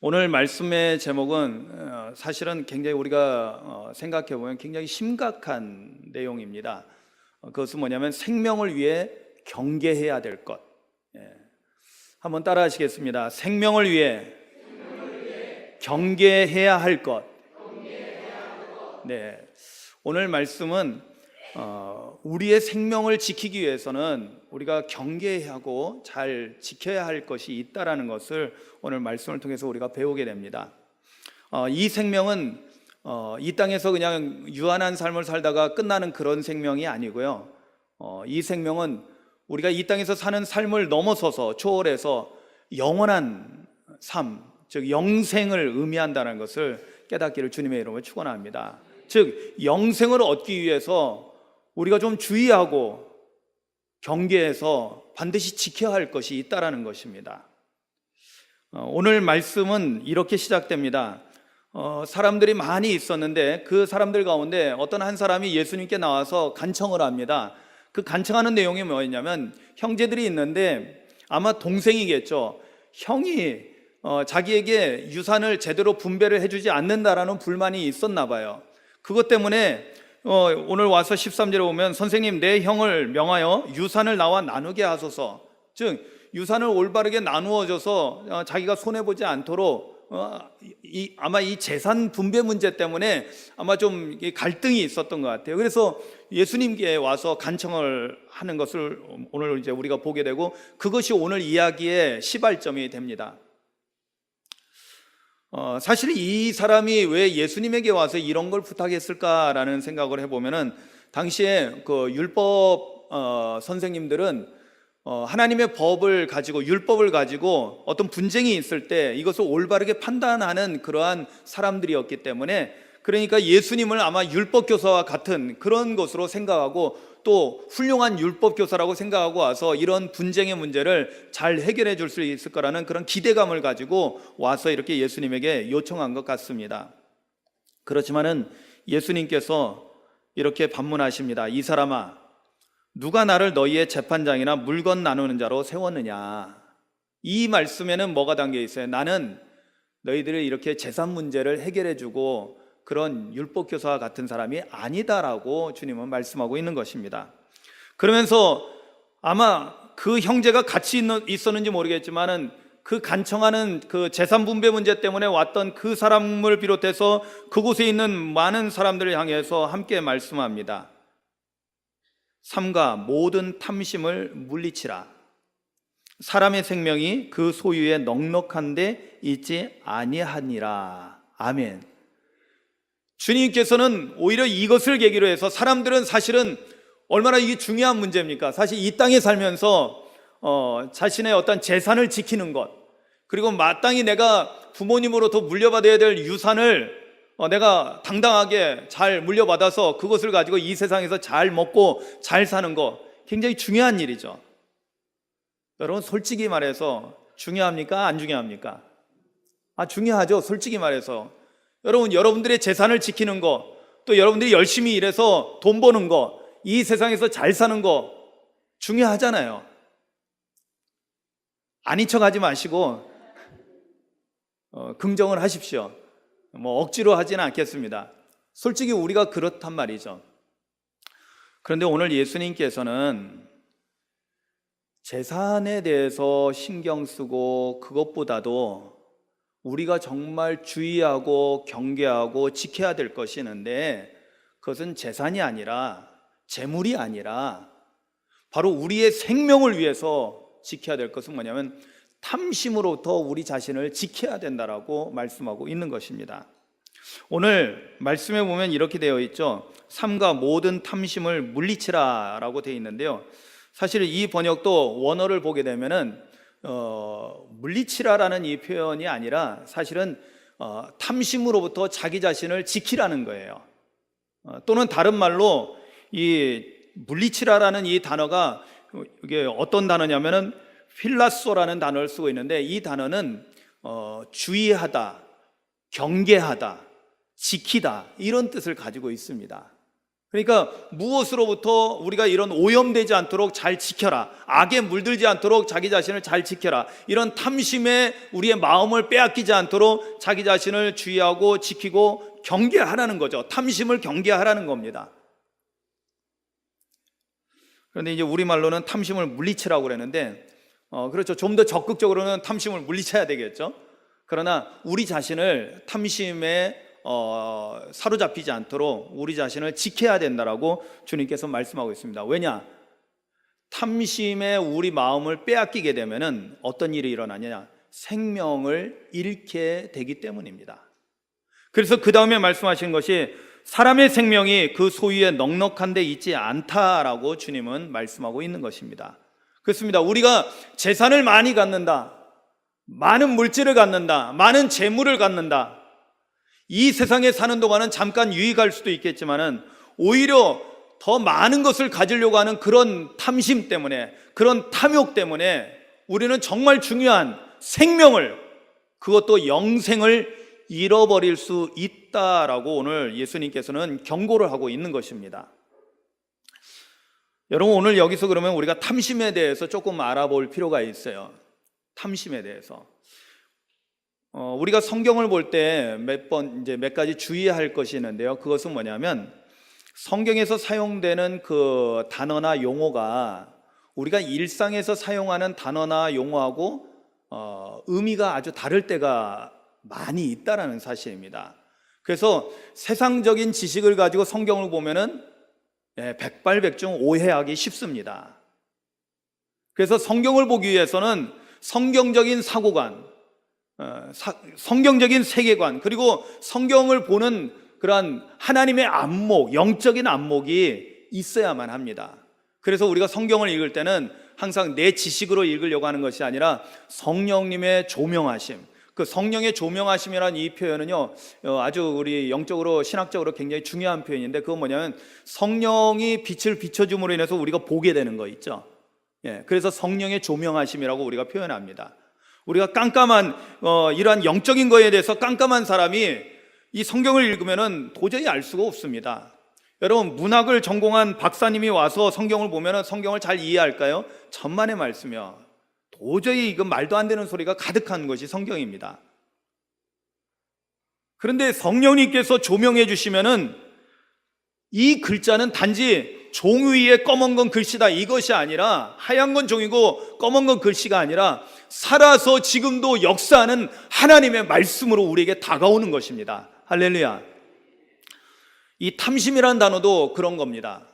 오늘 말씀의 제목은 사실은 굉장히 우리가 생각해 보면 굉장히 심각한 내용입니다. 그것은 뭐냐면 생명을 위해 경계해야 될 것. 한번 따라 하시겠습니다. 생명을 위해 경계해야 할 것. 네. 오늘 말씀은 우리의 생명을 지키기 위해서는 우리가 경계하고 잘 지켜야 할 것이 있다라는 것을 오늘 말씀을 통해서 우리가 배우게 됩니다. 이 생명은 이 땅에서 그냥 유한한 삶을 살다가 끝나는 그런 생명이 아니고요. 이 생명은 우리가 이 땅에서 사는 삶을 넘어서서 초월해서 영원한 삶, 즉 영생을 의미한다는 것을 깨닫기를 주님의 이름으로 축원합니다. 즉 영생을 얻기 위해서 우리가 좀 주의하고 경계해서 반드시 지켜야 할 것이 있다라는 것입니다. 오늘 말씀은 이렇게 시작됩니다. 사람들이 많이 있었는데 그 사람들 가운데 어떤 한 사람이 예수님께 나와서 간청을 합니다. 그 간청하는 내용이 뭐였냐면 형제들이 있는데 아마 동생이겠죠. 형이 자기에게 유산을 제대로 분배를 해주지 않는다라는 불만이 있었나 봐요. 그것 때문에 오늘 와서 13절에 보면 선생님 내 형을 명하여 유산을 나와 나누게 하소서. 즉 유산을 올바르게 나누어줘서 자기가 손해보지 않도록 아마 이 재산 분배 문제 때문에 아마 좀 갈등이 있었던 것 같아요. 그래서 예수님께 와서 간청을 하는 것을 오늘 이제 우리가 보게 되고 그것이 오늘 이야기의 시발점이 됩니다. 사실 이 사람이 왜 예수님에게 와서 이런 걸 부탁했을까라는 생각을 해보면은 당시에 그 율법 선생님들은 하나님의 법을 가지고 율법을 가지고 어떤 분쟁이 있을 때 이것을 올바르게 판단하는 그러한 사람들이었기 때문에 그러니까 예수님을 아마 율법 교사와 같은 그런 것으로 생각하고 또 훌륭한 율법 교사라고 생각하고 와서 이런 분쟁의 문제를 잘 해결해 줄 수 있을 거라는 그런 기대감을 가지고 와서 이렇게 예수님에게 요청한 것 같습니다. 그렇지만은 예수님께서 이렇게 반문하십니다. 이 사람아, 누가 나를 너희의 재판장이나 물건 나누는 자로 세웠느냐? 이 말씀에는 뭐가 담겨 있어요? 나는 너희들이 이렇게 재산 문제를 해결해 주고 그런 율법교사와 같은 사람이 아니다라고 주님은 말씀하고 있는 것입니다. 그러면서 아마 그 형제가 같이 있었는지 모르겠지만은 그 간청하는 그 재산 분배 문제 때문에 왔던 그 사람을 비롯해서 그곳에 있는 많은 사람들을 향해서 함께 말씀합니다. 삼가 모든 탐심을 물리치라. 사람의 생명이 그 소유에 넉넉한데 있지 아니하니라. 아멘. 주님께서는 오히려 이것을 계기로 해서 사람들은 사실은 얼마나 이게 중요한 문제입니까? 사실 이 땅에 살면서 자신의 어떤 재산을 지키는 것, 그리고 마땅히 내가 부모님으로부터 물려받아야 될 유산을 내가 당당하게 잘 물려받아서 그것을 가지고 이 세상에서 잘 먹고 잘 사는 거 굉장히 중요한 일이죠. 여러분 솔직히 말해서 중요합니까? 안 중요합니까? 중요하죠. 솔직히 말해서 여러분, 여러분들의 재산을 지키는 거, 또 여러분들이 열심히 일해서 돈 버는 거, 이 세상에서 잘 사는 거 중요하잖아요. 아닌 척 하지 마시고 긍정을 하십시오. 억지로 하지는 않겠습니다. 솔직히 우리가 그렇단 말이죠. 그런데 오늘 예수님께서는 재산에 대해서 신경 쓰고 그것보다도 우리가 정말 주의하고 경계하고 지켜야 될 것이 있는데 그것은 재산이 아니라 재물이 아니라 바로 우리의 생명을 위해서 지켜야 될 것은 뭐냐면 탐심으로부터 우리 자신을 지켜야 된다라고 말씀하고 있는 것입니다. 오늘 말씀에 보면 이렇게 되어 있죠. 삼가 모든 탐심을 물리치라 라고 되어 있는데요, 사실 이 번역도 원어를 보게 되면은 물리치라라는 이 표현이 아니라 사실은 탐심으로부터 자기 자신을 지키라는 거예요. 또는 다른 말로 이 물리치라라는 이 단어가 이게 어떤 단어냐면은 필라소라는 단어를 쓰고 있는데 이 단어는 주의하다, 경계하다, 지키다 이런 뜻을 가지고 있습니다. 그러니까 무엇으로부터 우리가 이런 오염되지 않도록 잘 지켜라, 악에 물들지 않도록 자기 자신을 잘 지켜라, 이런 탐심에 우리의 마음을 빼앗기지 않도록 자기 자신을 주의하고 지키고 경계하라는 거죠. 탐심을 경계하라는 겁니다. 그런데 이제 우리말로는 탐심을 물리치라고 그랬는데 그렇죠. 좀 더 적극적으로는 탐심을 물리쳐야 되겠죠. 그러나 우리 자신을 탐심에 사로잡히지 않도록 우리 자신을 지켜야 된다라고 주님께서 말씀하고 있습니다. 왜냐? 탐심에 우리 마음을 빼앗기게 되면은 어떤 일이 일어나냐? 생명을 잃게 되기 때문입니다. 그래서 그 다음에 말씀하신 것이 사람의 생명이 그 소유에 넉넉한 데 있지 않다라고 주님은 말씀하고 있는 것입니다. 그렇습니다. 우리가 재산을 많이 갖는다, 많은 물질을 갖는다, 많은 재물을 갖는다, 이 세상에 사는 동안은 잠깐 유익할 수도 있겠지만은 오히려 더 많은 것을 가지려고 하는 그런 탐심 때문에, 그런 탐욕 때문에 우리는 정말 중요한 생명을, 그것도 영생을 잃어버릴 수 있다라고 오늘 예수님께서는 경고를 하고 있는 것입니다. 여러분, 오늘 여기서 그러면 우리가 탐심에 대해서 조금 알아볼 필요가 있어요. 탐심에 대해서 우리가 성경을 볼 때 몇 가지 주의할 것이 있는데요. 그것은 뭐냐면 성경에서 사용되는 그 단어나 용어가 우리가 일상에서 사용하는 단어나 용어하고 의미가 아주 다를 때가 많이 있다라는 사실입니다. 그래서 세상적인 지식을 가지고 성경을 보면은 백발백중 오해하기 쉽습니다. 그래서 성경을 보기 위해서는 성경적인 사고관, 성경적인 세계관, 그리고 성경을 보는 그러한 하나님의 안목, 영적인 안목이 있어야만 합니다. 그래서 우리가 성경을 읽을 때는 항상 내 지식으로 읽으려고 하는 것이 아니라 성령님의 조명하심, 그 성령의 조명하심이라는 이 표현은요, 아주 우리 영적으로 신학적으로 굉장히 중요한 표현인데, 그건 뭐냐면 성령이 빛을 비춰줌으로 인해서 우리가 보게 되는 거 있죠. 그래서 성령의 조명하심이라고 우리가 표현합니다. 우리가 깜깜한 이러한 영적인 거에 대해서 깜깜한 사람이 이 성경을 읽으면은 도저히 알 수가 없습니다. 여러분, 문학을 전공한 박사님이 와서 성경을 보면은 성경을 잘 이해할까요? 천만의 말씀이요. 도저히 이건 말도 안 되는 소리가 가득한 것이 성경입니다. 그런데 성령님께서 조명해 주시면은 이 글자는 단지 종 위에 검은 건 글씨다, 이것이 아니라, 하얀 건 종이고 검은 건 글씨가 아니라 살아서 지금도 역사하는 하나님의 말씀으로 우리에게 다가오는 것입니다. 할렐루야. 이 탐심이라는 단어도 그런 겁니다.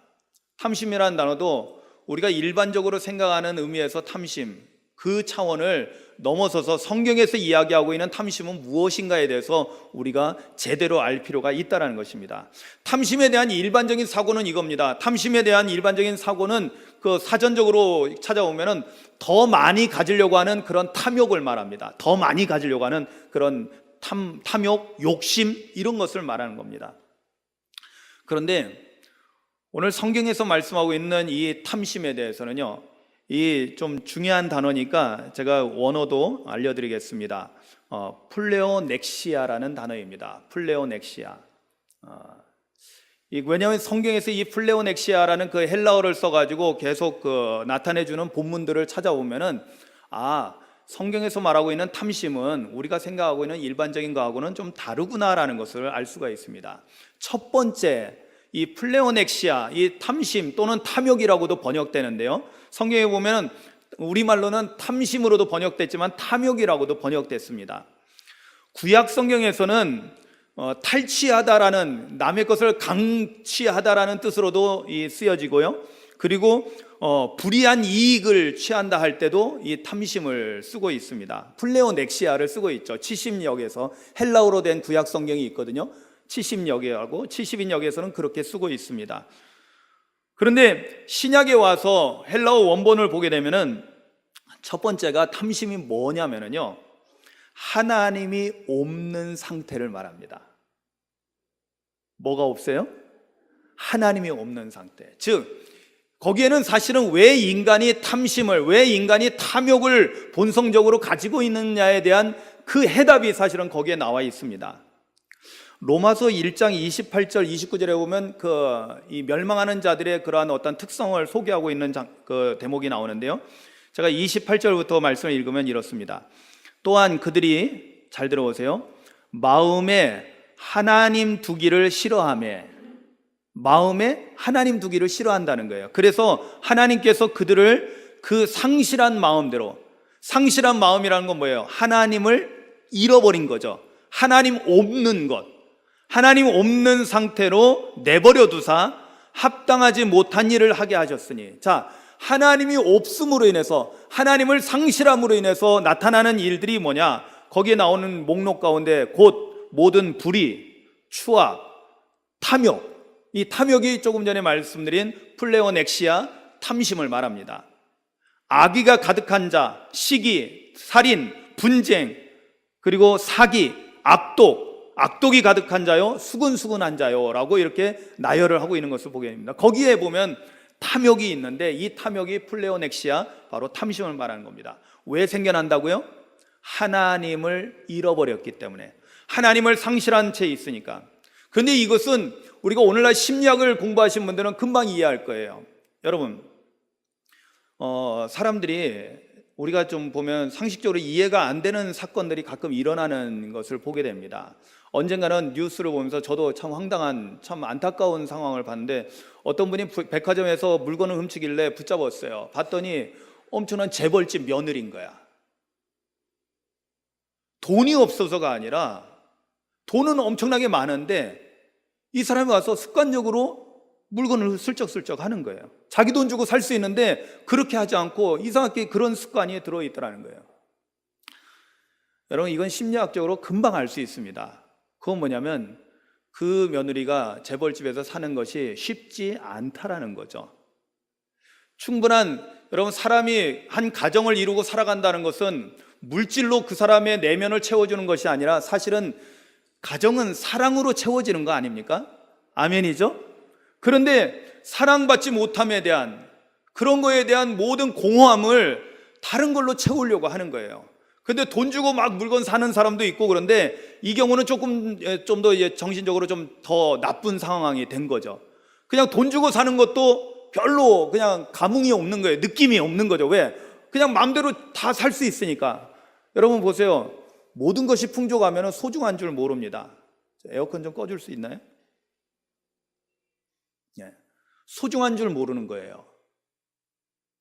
탐심이라는 단어도 우리가 일반적으로 생각하는 의미에서 탐심, 그 차원을 넘어서서 성경에서 이야기하고 있는 탐심은 무엇인가에 대해서 우리가 제대로 알 필요가 있다는 것입니다. 탐심에 대한 일반적인 사고는 이겁니다. 탐심에 대한 일반적인 사고는 그 사전적으로 찾아보면은 더 많이 가지려고 하는 그런 탐욕을 말합니다. 더 많이 가지려고 하는 그런 탐욕, 욕심, 이런 것을 말하는 겁니다. 그런데 오늘 성경에서 말씀하고 있는 이 탐심에 대해서는요, 이 좀 중요한 단어니까 제가 원어도 알려드리겠습니다. 플레오넥시아라는 단어입니다. 플레오넥시아. 왜냐하면 성경에서 이 플레오넥시아라는 그 헬라어를 써가지고 계속 나타내주는 본문들을 찾아보면은, 성경에서 말하고 있는 탐심은 우리가 생각하고 있는 일반적인 거하고는 좀 다르구나라는 것을 알 수가 있습니다. 첫 번째, 이 플레오넥시아, 이 탐심 또는 탐욕이라고도 번역되는데요, 성경에 보면 우리말로는 탐심으로도 번역됐지만 탐욕이라고도 번역됐습니다. 구약 성경에서는 탈취하다라는, 남의 것을 강취하다라는 뜻으로도 쓰여지고요, 그리고 불이한 이익을 취한다 할 때도 이 탐심을 쓰고 있습니다. 플레오넥시아를 쓰고 있죠. 70역에서 헬라어로 된 구약 성경이 있거든요. 70역하고 70인역에서는 그렇게 쓰고 있습니다. 그런데 신약에 와서 헬라어 원본을 보게 되면은 첫 번째가 탐심이 뭐냐면은요, 하나님이 없는 상태를 말합니다. 뭐가 없어요? 하나님이 없는 상태. 즉, 거기에는 사실은 왜 인간이 탐심을, 왜 인간이 탐욕을 본성적으로 가지고 있느냐에 대한 그 해답이 사실은 거기에 나와 있습니다. 로마서 1장 28절 29절에 보면 이 멸망하는 자들의 그러한 어떤 특성을 소개하고 있는 그 대목이 나오는데요. 제가 28절부터 말씀을 읽으면 이렇습니다. 또한 그들이, 잘 들어보세요, 마음에 하나님 두기를 싫어하며, 마음에 하나님 두기를 싫어한다는 거예요. 그래서 하나님께서 그들을 그 상실한 마음대로, 상실한 마음이라는 건 뭐예요? 하나님을 잃어버린 거죠. 하나님 없는 것, 하나님 없는 상태로 내버려 두사 합당하지 못한 일을 하게 하셨으니, 자, 하나님이 없음으로 인해서, 하나님을 상실함으로 인해서 나타나는 일들이 뭐냐? 거기에 나오는 목록 가운데 곧 모든 불의, 추악, 탐욕, 이 탐욕이 조금 전에 말씀드린 플레오넥시아, 탐심을 말합니다. 악의가 가득한 자, 시기, 살인, 분쟁, 그리고 사기, 악독이 가득한 자요, 수근수근한 자요 라고 이렇게 나열을 하고 있는 것을 보게 됩니다. 거기에 보면 탐욕이 있는데, 이 탐욕이 플레오넥시아, 바로 탐심을 말하는 겁니다. 왜 생겨난다고요? 하나님을 잃어버렸기 때문에, 하나님을 상실한 채 있으니까. 그런데 이것은 우리가 오늘날 심리학을 공부하신 분들은 금방 이해할 거예요. 여러분, 사람들이, 우리가 좀 보면 상식적으로 이해가 안 되는 사건들이 가끔 일어나는 것을 보게 됩니다. 언젠가는 뉴스를 보면서 저도 참 황당한, 참 안타까운 상황을 봤는데, 어떤 분이 백화점에서 물건을 훔치길래 붙잡았어요. 봤더니 엄청난 재벌집 며느리인 거야. 돈이 없어서가 아니라, 돈은 엄청나게 많은데 이 사람이 와서 습관적으로 물건을 슬쩍슬쩍 하는 거예요. 자기 돈 주고 살 수 있는데 그렇게 하지 않고 이상하게 그런 습관이 들어있더라는 거예요. 여러분, 이건 심리학적으로 금방 알 수 있습니다. 그건 뭐냐면, 그 며느리가 재벌집에서 사는 것이 쉽지 않다라는 거죠. 충분한, 여러분, 사람이 한 가정을 이루고 살아간다는 것은 물질로 그 사람의 내면을 채워주는 것이 아니라, 사실은 가정은 사랑으로 채워지는 거 아닙니까? 아멘이죠? 그런데 사랑받지 못함에 대한, 그런 거에 대한 모든 공허함을 다른 걸로 채우려고 하는 거예요. 근데 돈 주고 막 물건 사는 사람도 있고, 그런데 이 경우는 좀 더 정신적으로 좀 더 나쁜 상황이 된 거죠. 그냥 돈 주고 사는 것도 별로 그냥 감흥이 없는 거예요. 느낌이 없는 거죠. 왜? 그냥 마음대로 다 살 수 있으니까. 여러분 보세요. 모든 것이 풍족하면 소중한 줄 모릅니다. 에어컨 좀 꺼줄 수 있나요? 소중한 줄 모르는 거예요.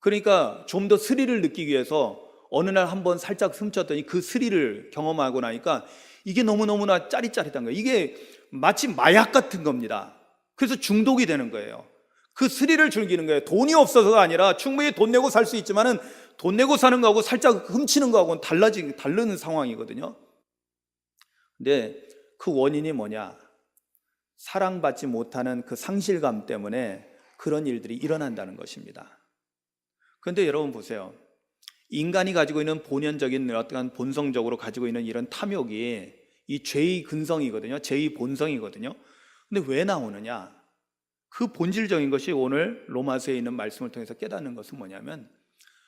그러니까 좀 더 스릴을 느끼기 위해서 어느 날 한번 살짝 훔쳤더니 그 스릴을 경험하고 나니까 이게 너무너무나 짜릿짜릿한 거예요. 이게 마치 마약 같은 겁니다. 그래서 중독이 되는 거예요. 그 스릴을 즐기는 거예요. 돈이 없어서가 아니라 충분히 돈 내고 살 수 있지만은 돈 내고 사는 거하고 살짝 훔치는 거하고는 다른 상황이거든요. 근데 그 원인이 뭐냐? 사랑받지 못하는 그 상실감 때문에 그런 일들이 일어난다는 것입니다. 그런데 여러분 보세요. 인간이 가지고 있는 본연적인 어떤 본성적으로 가지고 있는 이런 탐욕이 이 죄의 근성이거든요. 죄의 본성이거든요. 근데 왜 나오느냐? 그 본질적인 것이 오늘 로마서에 있는 말씀을 통해서 깨닫는 것은 뭐냐면,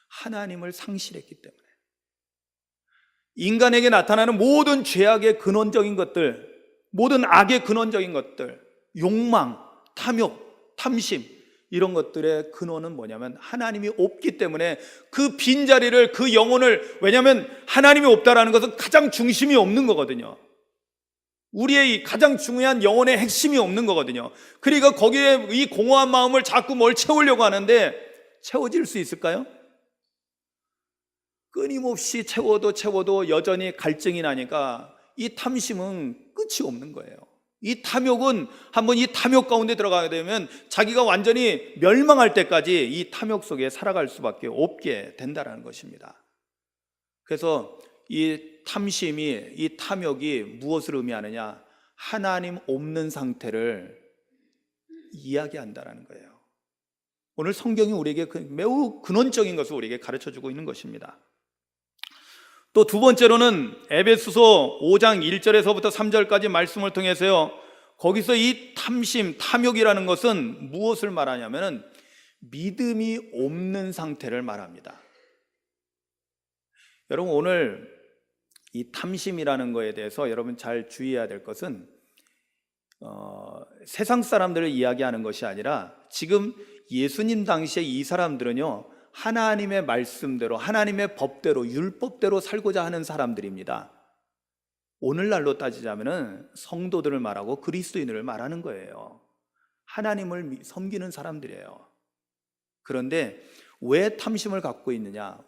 하나님을 상실했기 때문에, 인간에게 나타나는 모든 죄악의 근원적인 것들, 모든 악의 근원적인 것들, 욕망, 탐욕, 탐심, 이런 것들의 근원은 뭐냐면 하나님이 없기 때문에 그 빈자리를, 그 영혼을, 왜냐하면 하나님이 없다라는 것은 가장 중심이 없는 거거든요. 우리의 가장 중요한 영혼의 핵심이 없는 거거든요. 그러니까 거기에 이 공허한 마음을 자꾸 뭘 채우려고 하는데 채워질 수 있을까요? 끊임없이 채워도 여전히 갈증이 나니까 이 탐심은 끝이 없는 거예요. 이 탐욕은 한번 이 탐욕 가운데 들어가게 되면 자기가 완전히 멸망할 때까지 이 탐욕 속에 살아갈 수밖에 없게 된다는 것입니다. 그래서 이 탐심이, 이 탐욕이 무엇을 의미하느냐? 하나님 없는 상태를 이야기한다는 거예요. 오늘 성경이 우리에게 매우 근원적인 것을 우리에게 가르쳐주고 있는 것입니다. 또 두 번째로는 에베소서 5장 1절에서부터 3절까지 말씀을 통해서요, 거기서 이 탐심, 탐욕이라는 것은 무엇을 말하냐면은 믿음이 없는 상태를 말합니다. 여러분, 오늘 이 탐심이라는 거에 대해서 여러분 잘 주의해야 될 것은, 세상 사람들을 이야기하는 것이 아니라 지금 예수님 당시에 이 사람들은요, 하나님의 말씀대로, 하나님의 법대로, 율법대로 살고자 하는 사람들입니다. 오늘날로 따지자면은 성도들을 말하고 그리스도인을 말하는 거예요. 하나님을 섬기는 사람들이에요. 그런데 왜 탐심을 갖고 있느냐?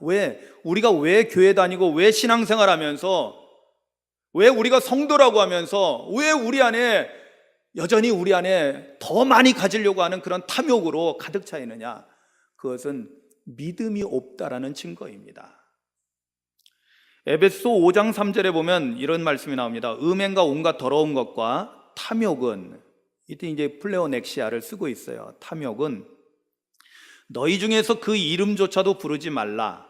우리가 왜 교회 다니고, 왜 신앙생활 하면서, 왜 우리가 성도라고 하면서, 왜 여전히 우리 안에 더 많이 가지려고 하는 그런 탐욕으로 가득 차 있느냐? 그것은 믿음이 없다라는 증거입니다. 에베소 5장 3절에 보면 이런 말씀이 나옵니다. 음행과 온갖 더러운 것과 탐욕은, 이때 이제 플레오넥시아를 쓰고 있어요. 탐욕은 너희 중에서 그 이름조차도 부르지 말라.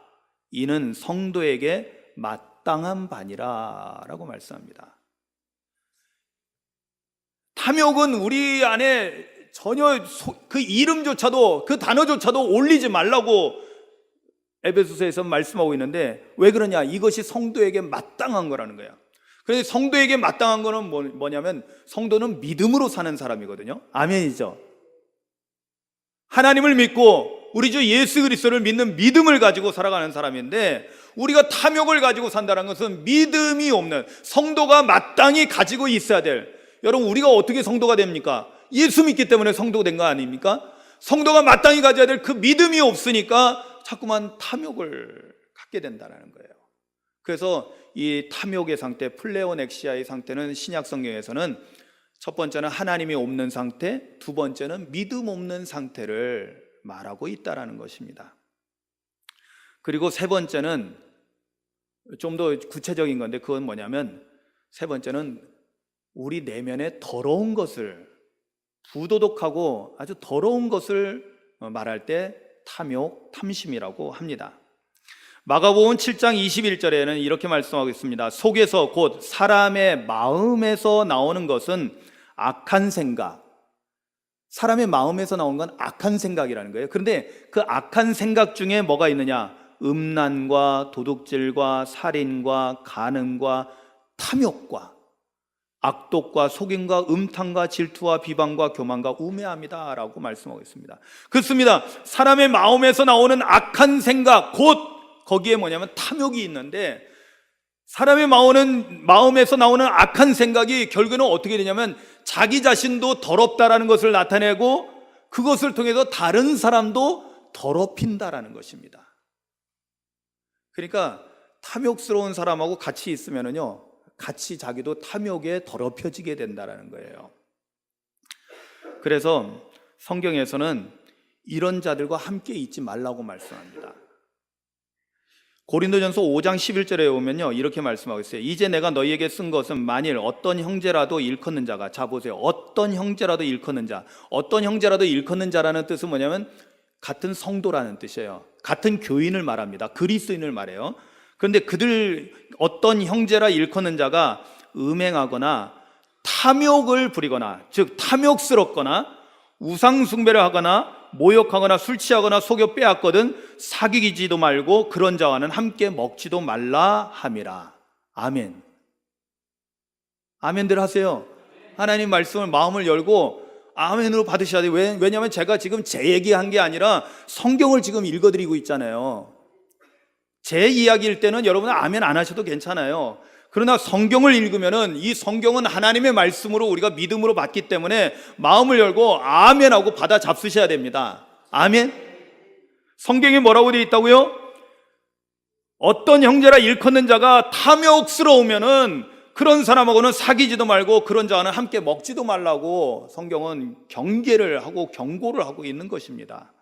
이는 성도에게 마땅한 바니라 라고 말씀합니다. 탐욕은 우리 안에 전혀 그 이름조차도, 그 단어조차도 올리지 말라고 에베소서에서 말씀하고 있는데, 왜 그러냐? 이것이 성도에게 마땅한 거라는 거야. 그런데 성도에게 마땅한 거는 뭐냐면, 성도는 믿음으로 사는 사람이거든요. 아멘이죠. 하나님을 믿고 우리 주 예수 그리스도를 믿는 믿음을 가지고 살아가는 사람인데, 우리가 탐욕을 가지고 산다는 것은 믿음이 없는, 성도가 마땅히 가지고 있어야 될, 여러분 우리가 어떻게 성도가 됩니까? 예수 믿기 때문에 성도가 된 거 아닙니까? 성도가 마땅히 가져야 될 그 믿음이 없으니까 자꾸만 탐욕을 갖게 된다는 거예요. 그래서 이 탐욕의 상태, 플레오넥시아의 상태는 신약 성경에서는 첫 번째는 하나님이 없는 상태, 두 번째는 믿음 없는 상태를 말하고 있다는 것입니다. 그리고 세 번째는 좀 더 구체적인 건데, 그건 뭐냐면, 세 번째는 우리 내면의 더러운 것을, 부도덕하고 아주 더러운 것을 말할 때 탐욕, 탐심이라고 합니다. 마가복음 7장 21절에는 이렇게 말씀하고 있습니다. 속에서, 곧 사람의 마음에서 나오는 것은 악한 생각. 사람의 마음에서 나오는 건 악한 생각이라는 거예요. 그런데 그 악한 생각 중에 뭐가 있느냐? 음란과 도둑질과 살인과 간음과 탐욕과 악독과 속임과 음탕과 질투와 비방과 교만과 우매함이다 라고 말씀하고 있습니다. 그렇습니다. 사람의 마음에서 나오는 악한 생각, 곧 거기에 뭐냐면 탐욕이 있는데, 사람의 마음에서 나오는 악한 생각이 결국에는 어떻게 되냐면 자기 자신도 더럽다라는 것을 나타내고, 그것을 통해서 다른 사람도 더럽힌다라는 것입니다. 그러니까 탐욕스러운 사람하고 같이 있으면은요, 같이 자기도 탐욕에 더럽혀지게 된다는 거예요. 그래서 성경에서는 이런 자들과 함께 있지 말라고 말씀합니다. 고린도전서 5장 11절에 보면요, 이렇게 말씀하고 있어요. 이제 내가 너희에게 쓴 것은 만일 어떤 형제라도 일컫는 자가, 자 보세요, 어떤 형제라도 일컫는 자, 어떤 형제라도 일컫는 자라는 뜻은 뭐냐면 같은 성도라는 뜻이에요. 같은 교인을 말합니다. 그리스도인을 말해요. 그런데 어떤 형제라 일컫는 자가 음행하거나 탐욕을 부리거나, 즉 탐욕스럽거나 우상 숭배를 하거나 모욕하거나 술 취하거나 속여 빼앗거든 사귀지도 말고 그런 자와는 함께 먹지도 말라 함이라. 아멘. 아멘들 하세요. 하나님 말씀을 마음을 열고 아멘으로 받으셔야 돼요. 왜냐하면 제가 지금 제 얘기한 게 아니라 성경을 지금 읽어드리고 있잖아요. 제 이야기일 때는 여러분은 아멘 안 하셔도 괜찮아요. 그러나 성경을 읽으면은 이 성경은 하나님의 말씀으로 우리가 믿음으로 받기 때문에 마음을 열고 아멘하고 받아 잡수셔야 됩니다. 아멘. 성경에 뭐라고 되어 있다고요? 어떤 형제라 일컫는 자가 탐욕스러우면은 그런 사람하고는 사귀지도 말고 그런 자와는 함께 먹지도 말라고 성경은 경계를 하고 경고를 하고 있는 것입니다.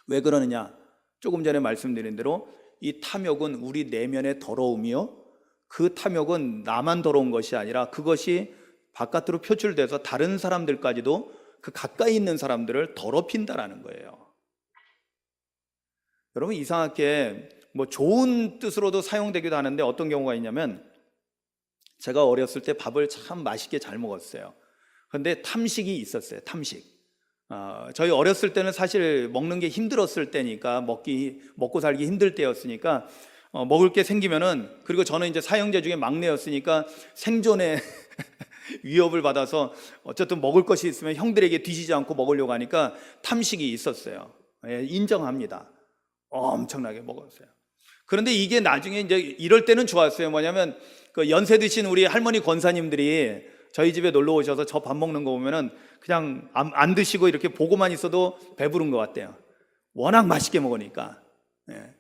왜 그러느냐? 조금 전에 말씀드린 대로 이 탐욕은 우리 내면의 더러움이요, 그 탐욕은 나만 더러운 것이 아니라 그것이 바깥으로 표출돼서 다른 사람들까지도, 그 가까이 있는 사람들을 더럽힌다라는 거예요. 여러분, 이상하게 뭐 좋은 뜻으로도 사용되기도 하는데 어떤 경우가 있냐면, 제가 어렸을 때 밥을 참 맛있게 잘 먹었어요. 그런데 탐식이 있었어요. 탐식. 저희 어렸을 때는 사실 먹는 게 힘들었을 때니까, 먹고 살기 힘들 때였으니까 먹을 게 생기면은, 그리고 저는 이제 사형제 중에 막내였으니까 생존에 위협을 받아서 어쨌든 먹을 것이 있으면 형들에게 뒤지지 않고 먹으려고 하니까 탐식이 있었어요. 예, 인정합니다. 엄청나게 먹었어요. 그런데 이게 나중에 이제 이럴 때는 좋았어요. 뭐냐면 그 연세 드신 우리 할머니 권사님들이 저희 집에 놀러 오셔서 저 밥 먹는 거 보면은 그냥 안 드시고 이렇게 보고만 있어도 배부른 것 같대요. 워낙 맛있게 먹으니까. 예.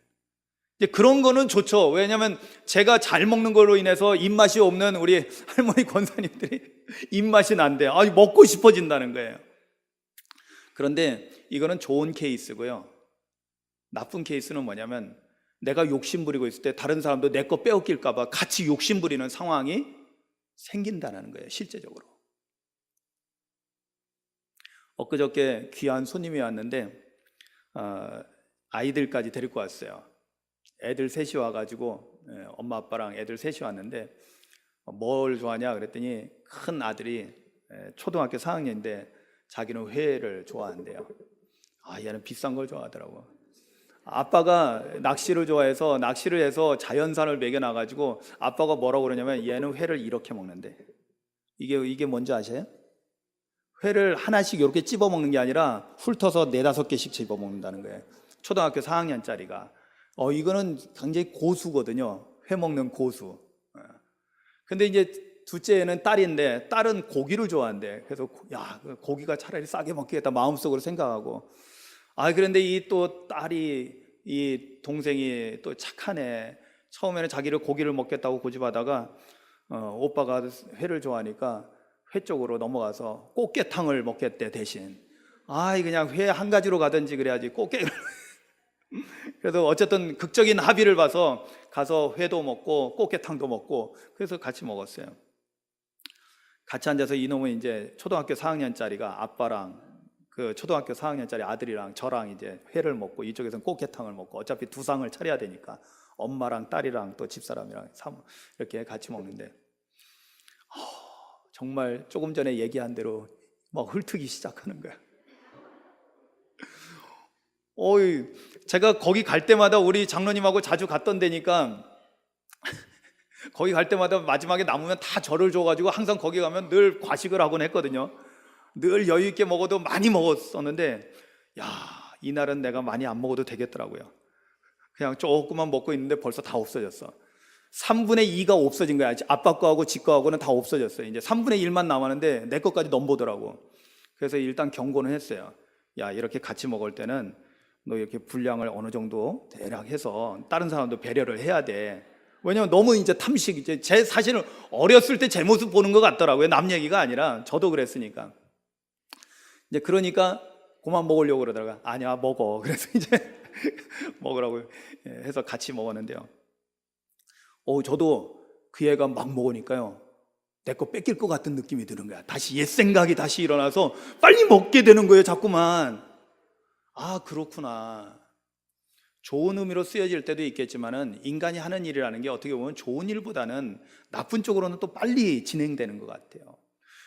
이제 그런 거는 좋죠. 왜냐하면 제가 잘 먹는 걸로 인해서 입맛이 없는 우리 할머니 권사님들이 입맛이 난대. 아, 먹고 싶어진다는 거예요. 그런데 이거는 좋은 케이스고요. 나쁜 케이스는 뭐냐면 내가 욕심 부리고 있을 때 다른 사람도 내 거 빼앗길까 봐 같이 욕심 부리는 상황이 생긴다는 거예요. 실제적으로. 엊그저께 귀한 손님이 왔는데 아이들까지 데리고 왔어요. 애들 셋이 와가지고 엄마 아빠랑 애들 셋이 왔는데 뭘 좋아하냐 그랬더니 큰 아들이 초등학교 4학년인데 자기는 회를 좋아한대요. 아, 얘는 비싼 걸 좋아하더라고. 아빠가 낚시를 좋아해서 낚시를 해서 자연산을 먹여놔가지고 아빠가 뭐라고 그러냐면 얘는 회를 이렇게 먹는데, 이게 뭔지 아세요? 회를 하나씩 이렇게 찝어 먹는 게 아니라 훑어서 4-5개씩 집어 먹는다는 거예요. 초등학교 4학년짜리가. 이거는 굉장히 고수거든요. 회 먹는 고수. 근데 이제 둘째는 딸인데 딸은 고기를 좋아한대. 그래서 야, 고기가 차라리 싸게 먹겠다 마음속으로 생각하고. 그런데 이 또 딸이, 이 동생이 또 착하네. 처음에는 자기를 고기를 먹겠다고 고집하다가 오빠가 회를 좋아하니까 회 쪽으로 넘어가서 꽃게탕을 먹겠대 대신. 그냥 회 한 가지로 가든지 그래야지 꽃게. 그래서 어쨌든 극적인 합의를 봐서 가서 회도 먹고 꽃게탕도 먹고 그래서 같이 먹었어요. 같이 앉아서 이놈은 이제 초등학교 4학년짜리가 아빠랑 그 초등학교 4학년짜리 아들이랑 저랑 이제 회를 먹고 이쪽에서는 꽃게탕을 먹고 어차피 두 상을 차려야 되니까 엄마랑 딸이랑 또 집사람이랑 이렇게 같이 먹는데 정말 조금 전에 얘기한 대로 막 훑기 시작하는 거야. 제가 거기 갈 때마다 우리 장로님하고 자주 갔던 데니까 거기 갈 때마다 마지막에 남으면 다 저를 줘가지고 항상 거기 가면 늘 과식을 하곤 했거든요. 늘 여유 있게 먹어도 많이 먹었었는데 이날은 내가 많이 안 먹어도 되겠더라고요. 그냥 조금만 먹고 있는데 벌써 다 없어졌어. 3분의 2가 없어진 거야. 아빠 거하고 지 거하고는 다 없어졌어요. 이제 3분의 1만 남았는데 내 것까지 넘보더라고. 그래서 일단 경고는 했어요. 이렇게 같이 먹을 때는 너 이렇게 분량을 어느 정도 대략 해서 다른 사람도 배려를 해야 돼. 왜냐면 너무 이제 탐식, 제 사실은 어렸을 때 제 모습 보는 것 같더라고요. 남 얘기가 아니라 저도 그랬으니까. 이제 그러니까 그만 먹으려고 그러더라고요. 아니야, 먹어. 그래서 이제 먹으라고 해서 같이 먹었는데요. 저도 그 애가 막 먹으니까요. 내 거 뺏길 것 같은 느낌이 드는 거야. 다시 옛 생각이 다시 일어나서 빨리 먹게 되는 거예요, 자꾸만. 그렇구나. 좋은 의미로 쓰여질 때도 있겠지만은 인간이 하는 일이라는 게 어떻게 보면 좋은 일보다는 나쁜 쪽으로는 또 빨리 진행되는 것 같아요.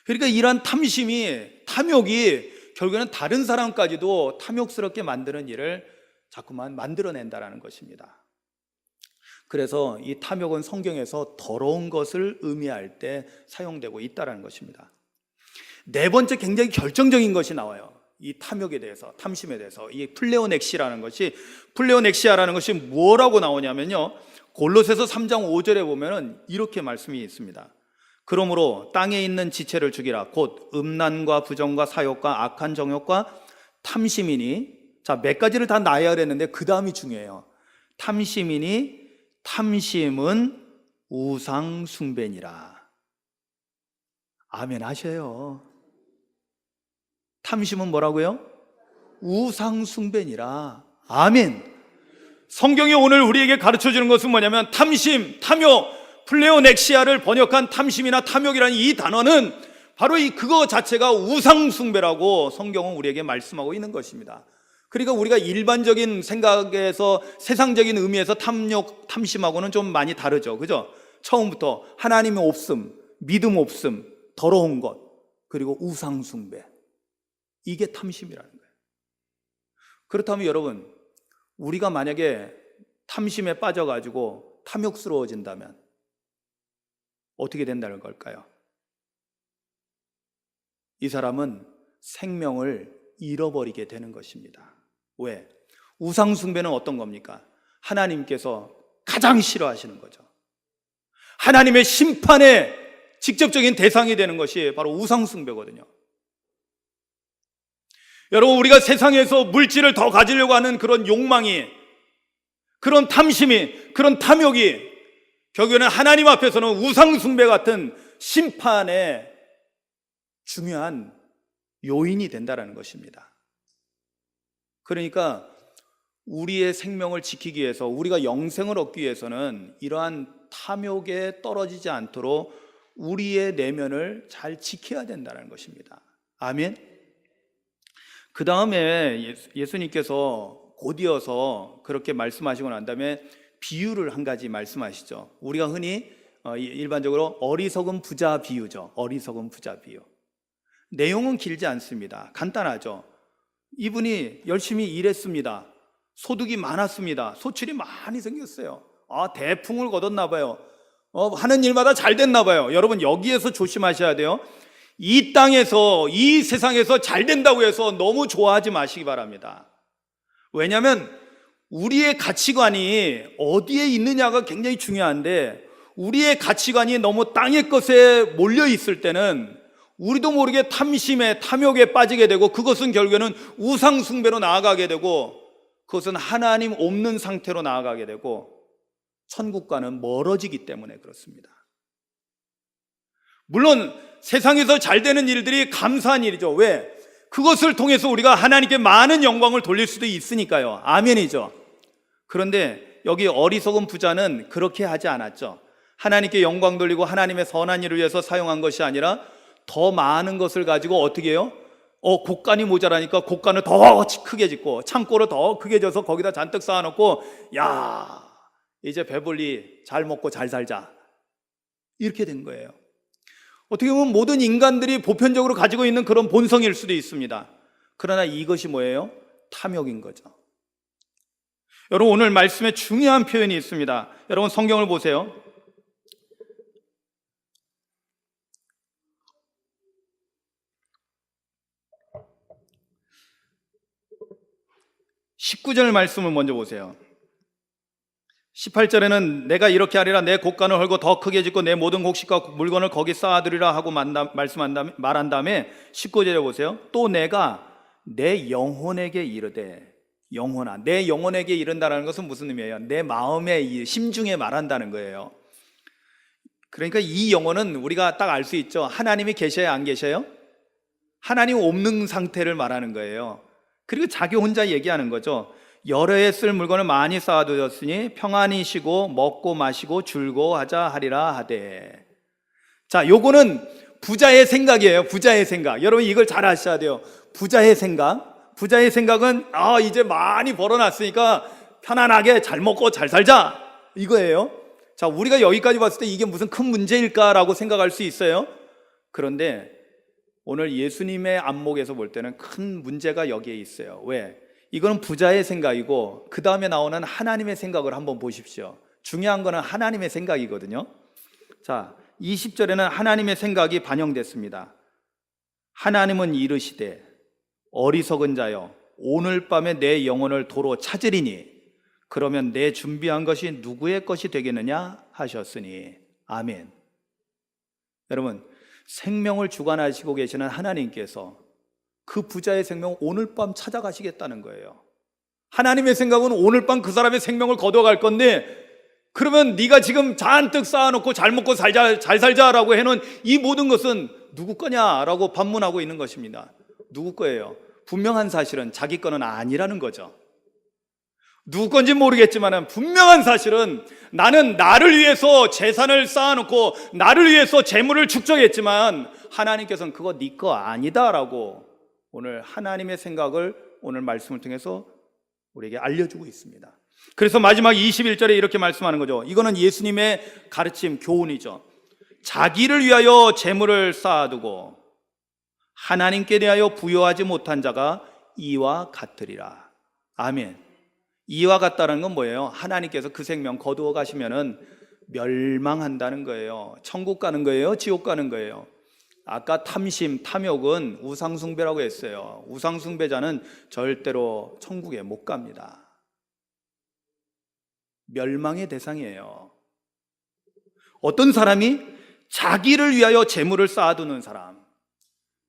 그러니까 이러한 탐욕이 결국에는 다른 사람까지도 탐욕스럽게 만드는 일을 자꾸만 만들어낸다는 것입니다. 그래서 이 탐욕은 성경에서 더러운 것을 의미할 때 사용되고 있다는 것입니다. 네 번째 굉장히 결정적인 것이 나와요. 이 탐욕에 대해서, 탐심에 대해서. 이 플레오넥시아라는 것이 뭐라고 나오냐면요, 골로새서 3장 5절에 보면은 이렇게 말씀이 있습니다. 그러므로 땅에 있는 지체를 죽이라. 곧 음란과 부정과 사욕과 악한 정욕과 탐심이니. 몇 가지를 다 놔야 그랬는데 그 다음이 중요해요. 탐심이니 탐심은 우상 숭배니라. 아멘 하셔요. 탐심은 뭐라고요? 우상 숭배니라. 아멘. 성경이 오늘 우리에게 가르쳐주는 것은 뭐냐면 탐심, 탐욕, 플레오넥시아를 번역한 탐심이나 탐욕이라는 이 단어는 바로 그거 자체가 우상 숭배라고 성경은 우리에게 말씀하고 있는 것입니다. 그러니까 우리가 일반적인 생각에서 세상적인 의미에서 탐심하고는 좀 많이 다르죠. 그죠? 처음부터 하나님의 없음, 믿음 없음, 더러운 것, 그리고 우상 숭배. 이게 탐심이라는 거예요. 그렇다면 여러분, 우리가 만약에 탐심에 빠져가지고 탐욕스러워진다면 어떻게 된다는 걸까요? 이 사람은 생명을 잃어버리게 되는 것입니다. 왜? 우상숭배는 어떤 겁니까? 하나님께서 가장 싫어하시는 거죠. 하나님의 심판의 직접적인 대상이 되는 것이 바로 우상숭배거든요. 여러분, 우리가 세상에서 물질을 더 가지려고 하는 그런 욕망이, 그런 탐심이, 그런 탐욕이 결국에는 하나님 앞에서는 우상숭배 같은 심판의 중요한 요인이 된다는 것입니다. 그러니까 우리의 생명을 지키기 위해서, 우리가 영생을 얻기 위해서는 이러한 탐욕에 떨어지지 않도록 우리의 내면을 잘 지켜야 된다는 것입니다. 아멘. 그 다음에 예수님께서 곧이어서 그렇게 말씀하시고 난 다음에 비유를 한 가지 말씀하시죠. 우리가 흔히 일반적으로 어리석은 부자 비유죠. 어리석은 부자 비유. 내용은 길지 않습니다. 간단하죠. 이분이 열심히 일했습니다. 소득이 많았습니다. 소출이 많이 생겼어요. 대풍을 거뒀나 봐요. 하는 일마다 잘 됐나 봐요. 여러분, 여기에서 조심하셔야 돼요. 이 땅에서, 이 세상에서 잘 된다고 해서 너무 좋아하지 마시기 바랍니다. 왜냐하면 우리의 가치관이 어디에 있느냐가 굉장히 중요한데, 우리의 가치관이 너무 땅의 것에 몰려 있을 때는 우리도 모르게 탐심에, 탐욕에 빠지게 되고, 그것은 결국에는 우상숭배로 나아가게 되고, 그것은 하나님 없는 상태로 나아가게 되고, 천국과는 멀어지기 때문에 그렇습니다. 물론 세상에서 잘 되는 일들이 감사한 일이죠. 왜? 그것을 통해서 우리가 하나님께 많은 영광을 돌릴 수도 있으니까요. 아멘이죠. 그런데 여기 어리석은 부자는 그렇게 하지 않았죠. 하나님께 영광 돌리고 하나님의 선한 일을 위해서 사용한 것이 아니라 더 많은 것을 가지고 어떻게 해요? 곡간이 모자라니까 곡간을 더 크게 짓고 창고를 더 크게 져서 거기다 잔뜩 쌓아놓고, 야, 이제 배불리 잘 먹고 잘 살자, 이렇게 된 거예요. 어떻게 보면 모든 인간들이 보편적으로 가지고 있는 그런 본성일 수도 있습니다. 그러나 이것이 뭐예요? 탐욕인 거죠. 여러분, 오늘 말씀에 중요한 표현이 있습니다. 여러분, 성경을 보세요. (19절) 말씀을 먼저 보세요. 18절에는 내가 이렇게 하리라, 내 곡간을 헐고 더 크게 짓고 내 모든 곡식과 물건을 거기 쌓아두리라 하고 말한 다음에 19절에 보세요. 또 내가 내 영혼에게 이르되, 영혼아, 내 영혼에게 이른다는 것은 무슨 의미예요? 내 마음의 심중에 말한다는 거예요. 그러니까 이 영혼은 우리가 딱 알 수 있죠. 하나님이 계셔요, 안 계셔요? 하나님 없는 상태를 말하는 거예요. 그리고 자기 혼자 얘기하는 거죠. 여러 해 쓸 물건을 많이 쌓아두었으니 평안히 쉬고 먹고 마시고 즐거워하자 하리라 하되. 자, 요거는 부자의 생각이에요. 부자의 생각. 여러분, 이걸 잘 아셔야 돼요. 부자의 생각. 부자의 생각은 이제 많이 벌어놨으니까 편안하게 잘 먹고 잘 살자, 이거예요. 자, 우리가 여기까지 봤을 때 이게 무슨 큰 문제일까라고 생각할 수 있어요. 그런데 오늘 예수님의 안목에서 볼 때는 큰 문제가 여기에 있어요. 왜? 이거는 부자의 생각이고, 그 다음에 나오는 하나님의 생각을 한번 보십시오. 중요한 거는 하나님의 생각이거든요. 자, 20절에는 하나님의 생각이 반영됐습니다. 하나님은 이르시되 어리석은 자여, 오늘 밤에 내 영혼을 도로 찾으리니 그러면 내 준비한 것이 누구의 것이 되겠느냐 하셨으니. 아멘. 여러분, 생명을 주관하시고 계시는 하나님께서 그 부자의 생명 오늘 밤 찾아가시겠다는 거예요. 하나님의 생각은 오늘 밤 그 사람의 생명을 거둬갈 건데, 그러면 네가 지금 잔뜩 쌓아놓고 잘 먹고 살자, 잘 살자라고 해놓은 이 모든 것은 누구 거냐라고 반문하고 있는 것입니다. 누구 거예요? 분명한 사실은 자기 거는 아니라는 거죠. 누구 건지 모르겠지만 분명한 사실은 나는 나를 위해서 재산을 쌓아놓고 나를 위해서 재물을 축적했지만 하나님께서는 그거 네 거 아니다라고 오늘 하나님의 생각을 오늘 말씀을 통해서 우리에게 알려주고 있습니다. 그래서 마지막 21절에 이렇게 말씀하는 거죠. 이거는 예수님의 가르침, 교훈이죠. 자기를 위하여 재물을 쌓아두고 하나님께 대하여 부여하지 못한 자가 이와 같으리라. 아멘. 이와 같다는 건 뭐예요? 하나님께서 그 생명 거두어 가시면은 멸망한다는 거예요. 천국 가는 거예요? 지옥 가는 거예요? 아까 탐심, 탐욕은 우상숭배라고 했어요. 우상숭배자는 절대로 천국에 못 갑니다. 멸망의 대상이에요. 어떤 사람이 자기를 위하여 재물을 쌓아두는 사람,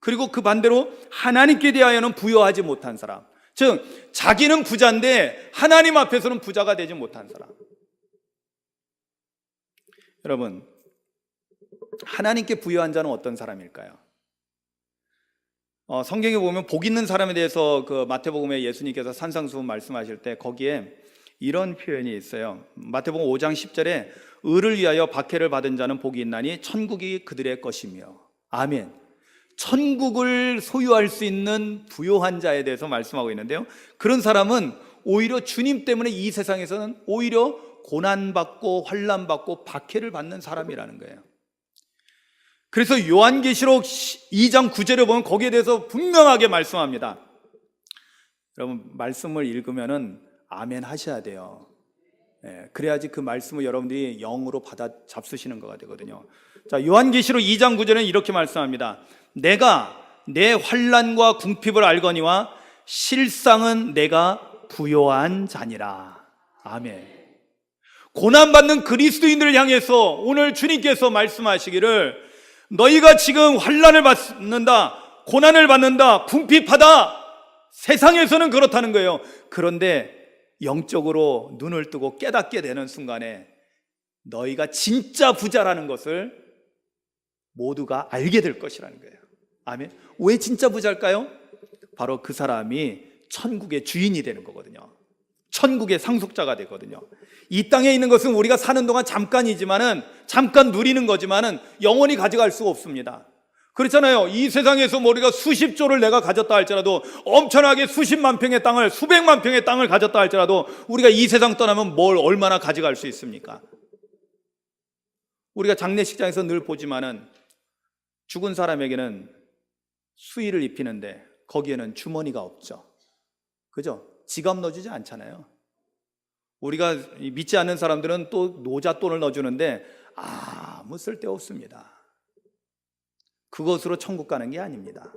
그리고 그 반대로 하나님께 대하여는 부여하지 못한 사람, 즉 자기는 부자인데 하나님 앞에서는 부자가 되지 못한 사람. 여러분, 하나님께 부여한 자는 어떤 사람일까요? 성경에 보면 복 있는 사람에 대해서 그 마태복음에 예수님께서 산상수훈 말씀하실 때 거기에 이런 표현이 있어요. 마태복음 5장 10절에 의를 위하여 박해를 받은 자는 복이 있나니 천국이 그들의 것이며. 아멘. 천국을 소유할 수 있는 부요한 자에 대해서 말씀하고 있는데요, 그런 사람은 오히려 주님 때문에 이 세상에서는 오히려 고난받고 환난받고 박해를 받는 사람이라는 거예요. 그래서 요한계시록 2장 9절에 보면 거기에 대해서 분명하게 말씀합니다. 여러분, 말씀을 읽으면은 아멘 하셔야 돼요. 그래야지 그 말씀을 여러분들이 영으로 받아 잡수시는 거가 되거든요. 자, 요한계시록 2장 9절에는 이렇게 말씀합니다. 내가 내 환난과 궁핍을 알거니와 실상은 내가 부요한 자니라. 아멘. 고난받는 그리스도인들을 향해서 오늘 주님께서 말씀하시기를, 너희가 지금 환난을 받는다, 고난을 받는다, 궁핍하다, 세상에서는 그렇다는 거예요. 그런데 영적으로 눈을 뜨고 깨닫게 되는 순간에 너희가 진짜 부자라는 것을 모두가 알게 될 것이라는 거예요. 아멘. 왜 진짜 부자일까요? 바로 그 사람이 천국의 주인이 되는 거거든요. 천국의 상속자가 되거든요. 이 땅에 있는 것은 우리가 사는 동안 잠깐이지만은, 잠깐 누리는 거지만은 영원히 가져갈 수가 없습니다. 그렇잖아요. 이 세상에서 우리가 수십 조를 내가 가졌다 할지라도, 엄청나게 수십만 평의 땅을, 수백만 평의 땅을 가졌다 할지라도 우리가 이 세상 떠나면 뭘 얼마나 가져갈 수 있습니까? 우리가 장례식장에서 늘 보지만은 죽은 사람에게는 수의를 입히는데 거기에는 주머니가 없죠. 그죠? 지갑 넣어주지 않잖아요. 우리가 믿지 않는 사람들은 또 노잣돈을 넣어주는데 아무 쓸데없습니다. 그것으로 천국 가는 게 아닙니다.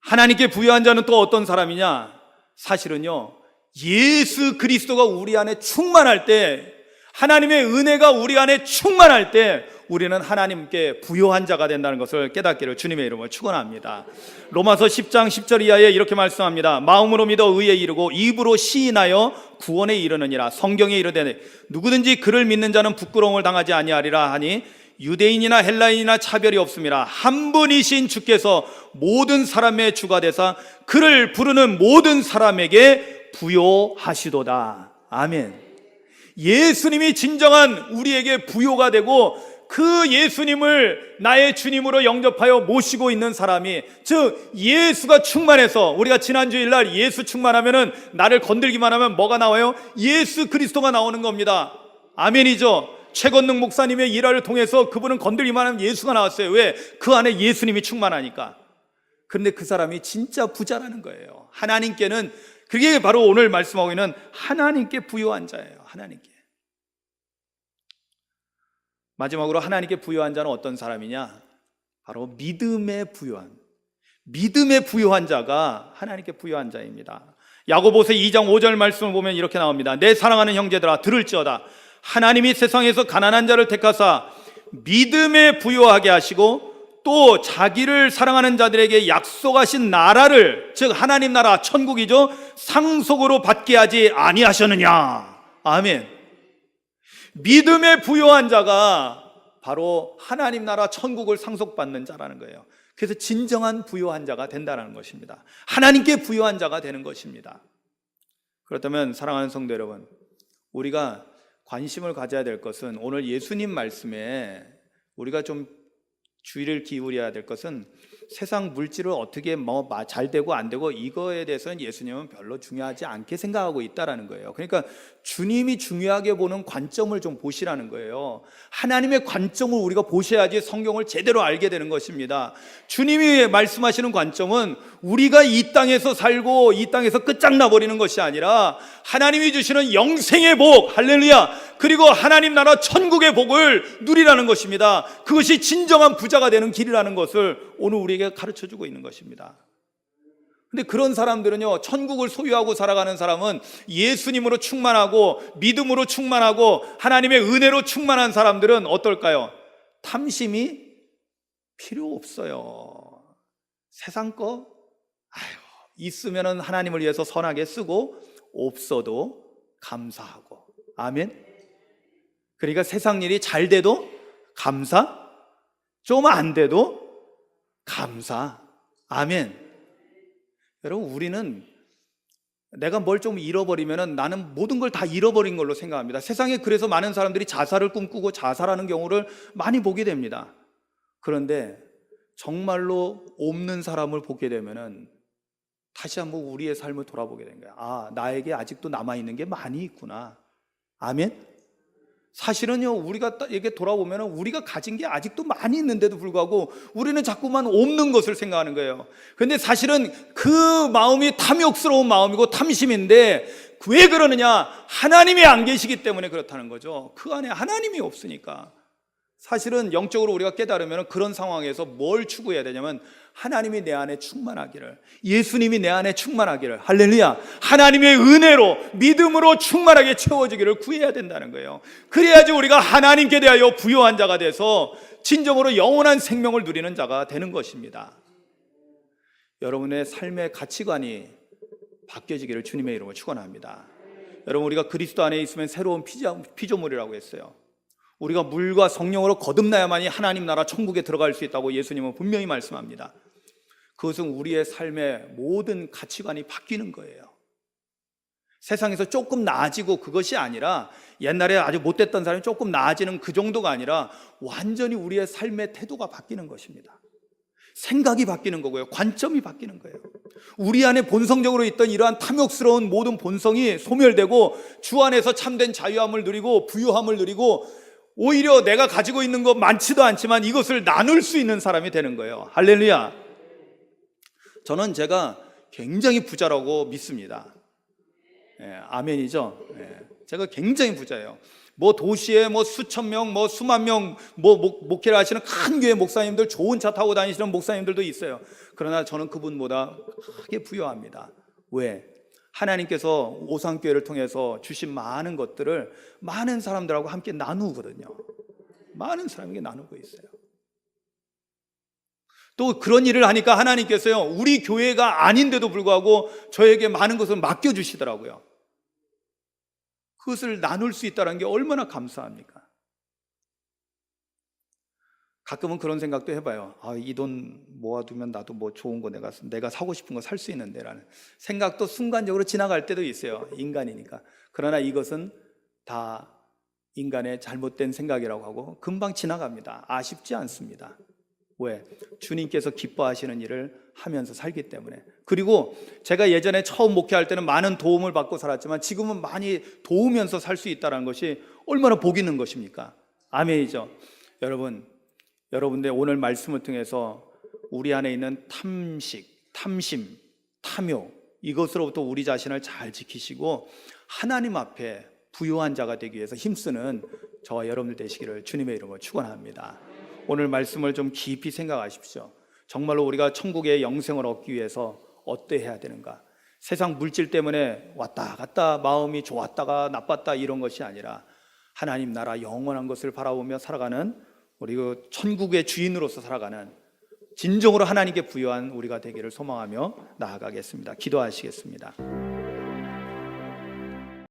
하나님께 부여한 자는 또 어떤 사람이냐? 사실은요, 예수 그리스도가 우리 안에 충만할 때, 하나님의 은혜가 우리 안에 충만할 때 우리는 하나님께 부요한 자가 된다는 것을 깨닫기를 주님의 이름으로 축원합니다. 로마서 10장 10절 이하에 이렇게 말씀합니다. 마음으로 믿어 의에 이르고 입으로 시인하여 구원에 이르느니라. 성경에 이르되 누구든지 그를 믿는 자는 부끄러움을 당하지 아니하리라 하니 유대인이나 헬라인이나 차별이 없음이라. 한 분이신 주께서 모든 사람의 주가 되사 그를 부르는 모든 사람에게 부요하시도다. 아멘. 예수님이 진정한 우리에게 부요가 되고 그 예수님을 나의 주님으로 영접하여 모시고 있는 사람이, 즉 예수가 충만해서, 우리가 지난주일날 예수 충만하면은 나를 건들기만 하면 뭐가 나와요? 예수 그리스도가 나오는 겁니다. 아멘이죠. 최건능 목사님의 일화를 통해서 그분은 건들기만 하면 예수가 나왔어요. 왜? 그 안에 예수님이 충만하니까. 그런데 그 사람이 진짜 부자라는 거예요. 하나님께는, 그게 바로 오늘 말씀하고 있는 하나님께 부요한 자예요. 하나님께. 마지막으로 하나님께 부요한 자는 어떤 사람이냐? 바로 믿음에 부요한 자가 하나님께 부요한 자입니다. 야고보서 2장 5절 말씀을 보면 이렇게 나옵니다. 내 사랑하는 형제들아 들을지어다. 하나님이 세상에서 가난한 자를 택하사 믿음에 부요하게 하시고 또 자기를 사랑하는 자들에게 약속하신 나라를, 즉 하나님 나라 천국이죠, 상속으로 받게 하지 아니하셨느냐. 아멘. 믿음에 부요한 자가 바로 하나님 나라 천국을 상속받는 자라는 거예요. 그래서 진정한 부요한 자가 된다는 것입니다. 하나님께 부요한 자가 되는 것입니다. 그렇다면 사랑하는 성도 여러분, 우리가 관심을 가져야 될 것은, 오늘 예수님 말씀에 우리가 좀 주의를 기울여야 될 것은, 세상 물질을 어떻게 뭐 잘 되고 안 되고 이거에 대해서는 예수님은 별로 중요하지 않게 생각하고 있다라는 거예요. 그러니까 주님이 중요하게 보는 관점을 좀 보시라는 거예요. 하나님의 관점을 우리가 보셔야지 성경을 제대로 알게 되는 것입니다. 주님이 말씀하시는 관점은 우리가 이 땅에서 살고 이 땅에서 끝장나 버리는 것이 아니라 하나님이 주시는 영생의 복, 할렐루야, 그리고 하나님 나라 천국의 복을 누리라는 것입니다. 그것이 진정한 부자가 되는 길이라는 것을 오늘 우리에게 가르쳐주고 있는 것입니다. 근데 그런 사람들은요, 천국을 소유하고 살아가는 사람은 예수님으로 충만하고 믿음으로 충만하고 하나님의 은혜로 충만한 사람들은 어떨까요? 탐심이 필요 없어요. 세상 거 있으면 하나님을 위해서 선하게 쓰고 없어도 감사하고. 아멘. 그러니까 세상 일이 잘 돼도 감사, 좀 안 돼도 감사. 아멘. 여러분, 우리는 내가 뭘 좀 잃어버리면 나는 모든 걸 다 잃어버린 걸로 생각합니다. 세상에 그래서 많은 사람들이 자살을 꿈꾸고 자살하는 경우를 많이 보게 됩니다. 그런데 정말로 없는 사람을 보게 되면은 다시 한번 우리의 삶을 돌아보게 된 거야. 아, 나에게 아직도 남아있는 게 많이 있구나. 아멘. 사실은요, 우리가 이렇게 돌아보면 우리가 가진 게 아직도 많이 있는데도 불구하고 우리는 자꾸만 없는 것을 생각하는 거예요. 그런데 사실은 그 마음이 탐욕스러운 마음이고 탐심인데 왜 그러느냐? 하나님이 안 계시기 때문에 그렇다는 거죠. 그 안에 하나님이 없으니까. 사실은 영적으로 우리가 깨달으면 그런 상황에서 뭘 추구해야 되냐면 하나님이 내 안에 충만하기를, 예수님이 내 안에 충만하기를, 할렐루야, 하나님의 은혜로 믿음으로 충만하게 채워지기를 구해야 된다는 거예요. 그래야지 우리가 하나님께 대하여 부요한 자가 돼서 진정으로 영원한 생명을 누리는 자가 되는 것입니다. 여러분의 삶의 가치관이 바뀌어지기를 주님의 이름으로 축원합니다. 여러분, 우리가 그리스도 안에 있으면 새로운 피조물이라고 했어요. 우리가 물과 성령으로 거듭나야만이 하나님 나라 천국에 들어갈 수 있다고 예수님은 분명히 말씀합니다. 그것은 우리의 삶의 모든 가치관이 바뀌는 거예요. 세상에서 조금 나아지고 그것이 아니라 옛날에 아주 못됐던 사람이 조금 나아지는 그 정도가 아니라 완전히 우리의 삶의 태도가 바뀌는 것입니다. 생각이 바뀌는 거고요. 관점이 바뀌는 거예요. 우리 안에 본성적으로 있던 이러한 탐욕스러운 모든 본성이 소멸되고 주 안에서 참된 자유함을 누리고 부유함을 누리고 오히려 내가 가지고 있는 것 많지도 않지만 이것을 나눌 수 있는 사람이 되는 거예요. 할렐루야. 저는 제가 굉장히 부자라고 믿습니다. 아멘이죠. 제가 굉장히 부자예요. 뭐 도시에 뭐 수천 명, 뭐 수만 명, 뭐 목회를 하시는 큰 교회 목사님들, 좋은 차 타고 다니시는 목사님들도 있어요. 그러나 저는 그분보다 크게 부유합니다. 왜? 하나님께서 오상교회를 통해서 주신 많은 것들을 많은 사람들하고 함께 나누거든요. 많은 사람에게 나누고 있어요. 또 그런 일을 하니까 하나님께서요, 우리 교회가 아닌데도 불구하고 저에게 많은 것을 맡겨주시더라고요. 그것을 나눌 수 있다는 게 얼마나 감사합니까? 가끔은 그런 생각도 해봐요. 아, 이 돈 모아두면 나도 뭐 좋은 거 내가 사고 싶은 거 살 수 있는데 라는 생각도 순간적으로 지나갈 때도 있어요. 인간이니까. 그러나 이것은 다 인간의 잘못된 생각이라고 하고 금방 지나갑니다. 아쉽지 않습니다. 왜? 주님께서 기뻐하시는 일을 하면서 살기 때문에. 그리고 제가 예전에 처음 목회할 때는 많은 도움을 받고 살았지만 지금은 많이 도우면서 살 수 있다는 것이 얼마나 복 있는 것입니까? 아멘이죠. 여러분들 오늘 말씀을 통해서 우리 안에 있는 탐심, 탐욕, 이것으로부터 우리 자신을 잘 지키시고 하나님 앞에 부요한 자가 되기 위해서 힘쓰는 저와 여러분들 되시기를 주님의 이름으로 축원합니다. 오늘 말씀을 좀 깊이 생각하십시오. 정말로 우리가 천국의 영생을 얻기 위해서 어떠해야 되는가? 세상 물질 때문에 왔다 갔다 마음이 좋았다가 나빴다 이런 것이 아니라 하나님 나라 영원한 것을 바라보며 살아가는 우리 그 천국의 주인으로서 살아가는 진정으로 하나님께 부여한 우리가 되기를 소망하며 나아가겠습니다. 기도하시겠습니다.